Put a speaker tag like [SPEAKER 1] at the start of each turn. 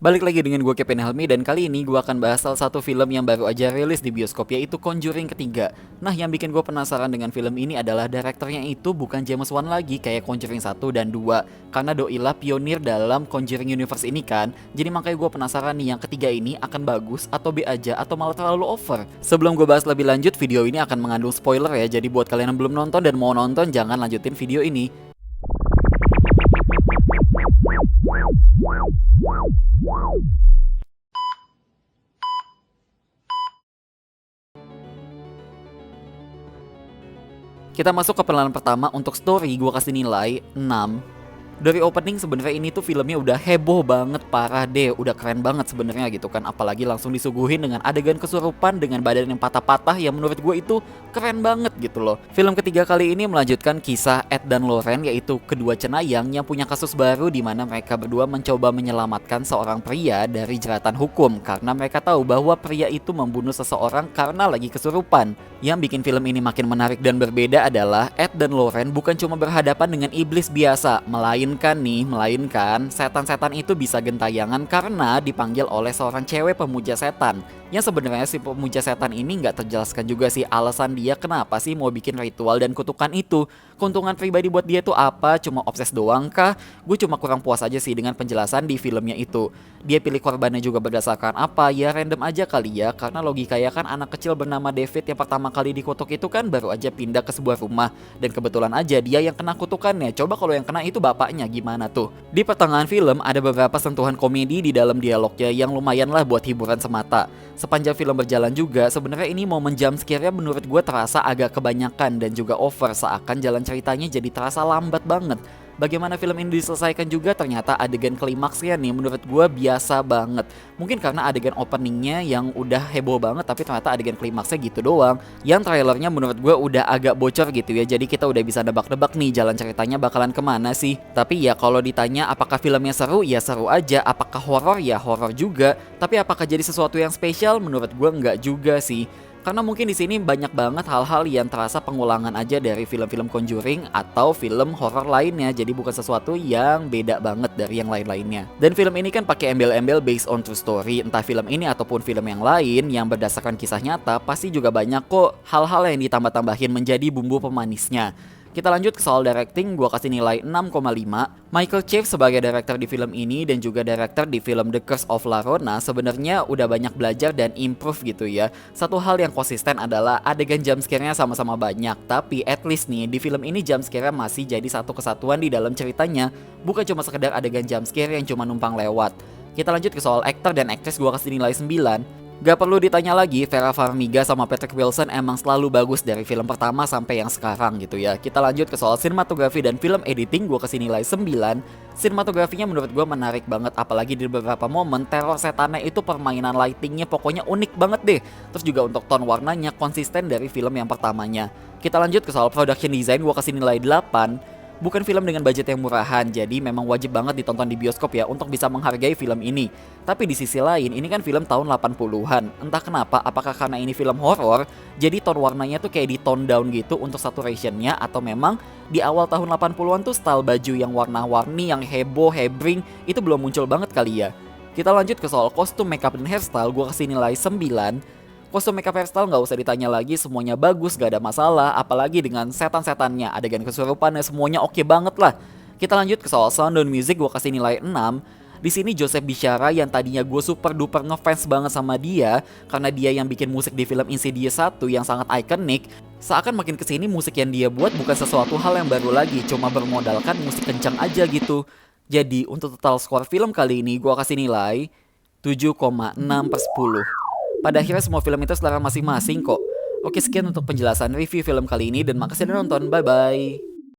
[SPEAKER 1] Balik lagi dengan gue Kevin Helmi dan kali ini gue akan bahas salah satu film yang baru aja rilis di bioskop yaitu Conjuring ketiga. Nah yang bikin gue penasaran dengan film ini adalah direkturnya itu bukan James Wan lagi kayak Conjuring satu dan 2. Karena Doi lah pionir dalam Conjuring Universe ini kan. Jadi makanya gue penasaran nih yang ketiga ini akan bagus atau B aja atau malah terlalu over. Sebelum gue bahas lebih lanjut, video ini akan mengandung spoiler ya. Jadi buat kalian yang belum nonton dan mau nonton jangan lanjutin video ini. Kita masuk ke penilaian pertama. Untuk story gue kasih nilai 6. Dari opening sebenarnya ini tuh filmnya udah heboh banget, parah deh, udah keren banget sebenarnya gitu kan. Apalagi langsung disuguhin dengan adegan kesurupan dengan badan yang patah-patah yang menurut gue itu keren banget gitu loh. Film ketiga kali ini melanjutkan kisah Ed dan Lauren, yaitu kedua cenayang yang punya kasus baru di mana mereka berdua mencoba menyelamatkan seorang pria dari jeratan hukum karena mereka tahu bahwa pria itu membunuh seseorang karena lagi kesurupan. Yang bikin film ini makin menarik dan berbeda adalah Ed dan Lauren bukan cuma berhadapan dengan iblis biasa, melainkan setan-setan itu bisa gentayangan karena dipanggil oleh seorang cewek pemuja setan. Yang sebenarnya si pemuja setan ini nggak terjelaskan juga sih alasan dia kenapa sih mau bikin ritual dan kutukan itu. Keuntungan pribadi buat dia tuh apa? Cuma obses doang kah? Gue cuma kurang puas aja sih dengan penjelasan di filmnya itu. Dia pilih korbannya juga berdasarkan apa? Ya random aja kali ya, karena logikanya kan anak kecil bernama David yang pertama kali dikutuk itu kan baru aja pindah ke sebuah rumah. Dan kebetulan aja dia yang kena kutukannya. Coba kalau yang kena itu bapaknya, gimana tuh? Di pertengahan film ada beberapa sentuhan komedi di dalam dialognya yang lumayan lah buat hiburan semata. Sepanjang film berjalan juga, sebenarnya ini momen jumpscare-nya menurut gue terasa agak kebanyakan dan juga over, seakan jalan ceritanya jadi terasa lambat banget. Bagaimana film ini diselesaikan juga ternyata adegan klimaksnya nih menurut gue biasa banget. Mungkin karena adegan openingnya yang udah heboh banget, tapi ternyata adegan klimaksnya gitu doang. Yang trailernya menurut gue udah agak bocor gitu ya, jadi kita udah bisa nebak-nebak nih jalan ceritanya bakalan kemana sih. Tapi ya kalau ditanya apakah filmnya seru, ya seru aja. Apakah horor, ya horor juga. Tapi apakah jadi sesuatu yang spesial, menurut gue nggak juga sih. Karena mungkin di sini banyak banget hal-hal yang terasa pengulangan aja dari film-film Conjuring atau film horor lainnya. Jadi bukan sesuatu yang beda banget dari yang lain-lainnya. Dan film ini kan pakai embel-embel based on true story. Entah film ini ataupun film yang lain yang berdasarkan kisah nyata, pasti juga banyak kok hal-hal yang ditambah-tambahin menjadi bumbu pemanisnya. Kita lanjut ke soal directing, gue kasih nilai 6,5. Michael Cave sebagai director di film ini dan juga director di film The Curse of La Llorona sebenarnya udah banyak belajar dan improve gitu ya. Satu hal yang konsisten adalah adegan jumpscare-nya sama-sama banyak, tapi at least nih di film ini jumpscare-nya masih jadi satu kesatuan di dalam ceritanya, bukan cuma sekedar adegan jumpscare yang cuma numpang lewat. Kita lanjut ke soal aktor dan aktris, gue kasih nilai 9. Gak perlu ditanya lagi, Vera Farmiga sama Patrick Wilson emang selalu bagus dari film pertama sampai yang sekarang gitu ya. Kita lanjut ke soal sinematografi dan film editing, gue kasih nilai 9. Sinematografinya menurut gue menarik banget, apalagi di beberapa momen teror setannya itu permainan lightingnya pokoknya unik banget deh. Terus juga untuk tone warnanya konsisten dari film yang pertamanya. Kita lanjut ke soal production design, gue kasih nilai 8. Bukan film dengan budget yang murahan, jadi memang wajib banget ditonton di bioskop ya untuk bisa menghargai film ini. Tapi di sisi lain, ini kan film tahun 80-an. Entah kenapa, apakah karena ini film horor, jadi tone warnanya tuh kayak di tone down gitu untuk saturationnya, atau memang di awal tahun 80-an tuh style baju yang warna-warni, yang heboh, hebring, itu belum muncul banget kali ya. Kita lanjut ke soal kostum, makeup, dan hairstyle, gue kasih nilai 9. Kostum makeup hairstyle nggak usah ditanya lagi, semuanya bagus, gak ada masalah. Apalagi dengan setan-setannya, adegan kesurupannya, semuanya oke banget lah. Kita lanjut ke soal sound dan music, gue kasih nilai 6. Di sini Joseph Bishara yang tadinya gue super duper ngefans banget sama dia karena dia yang bikin musik di film Insidious 1 yang sangat ikonik. Seakan makin kesini musik yang dia buat bukan sesuatu hal yang baru lagi, cuma bermodalkan musik kencang aja gitu. Jadi untuk total skor film kali ini gue kasih nilai 7,6/10. Pada akhirnya semua film itu selera masing-masing kok. Oke, sekian untuk penjelasan review film kali ini dan makasih udah nonton. Bye-bye.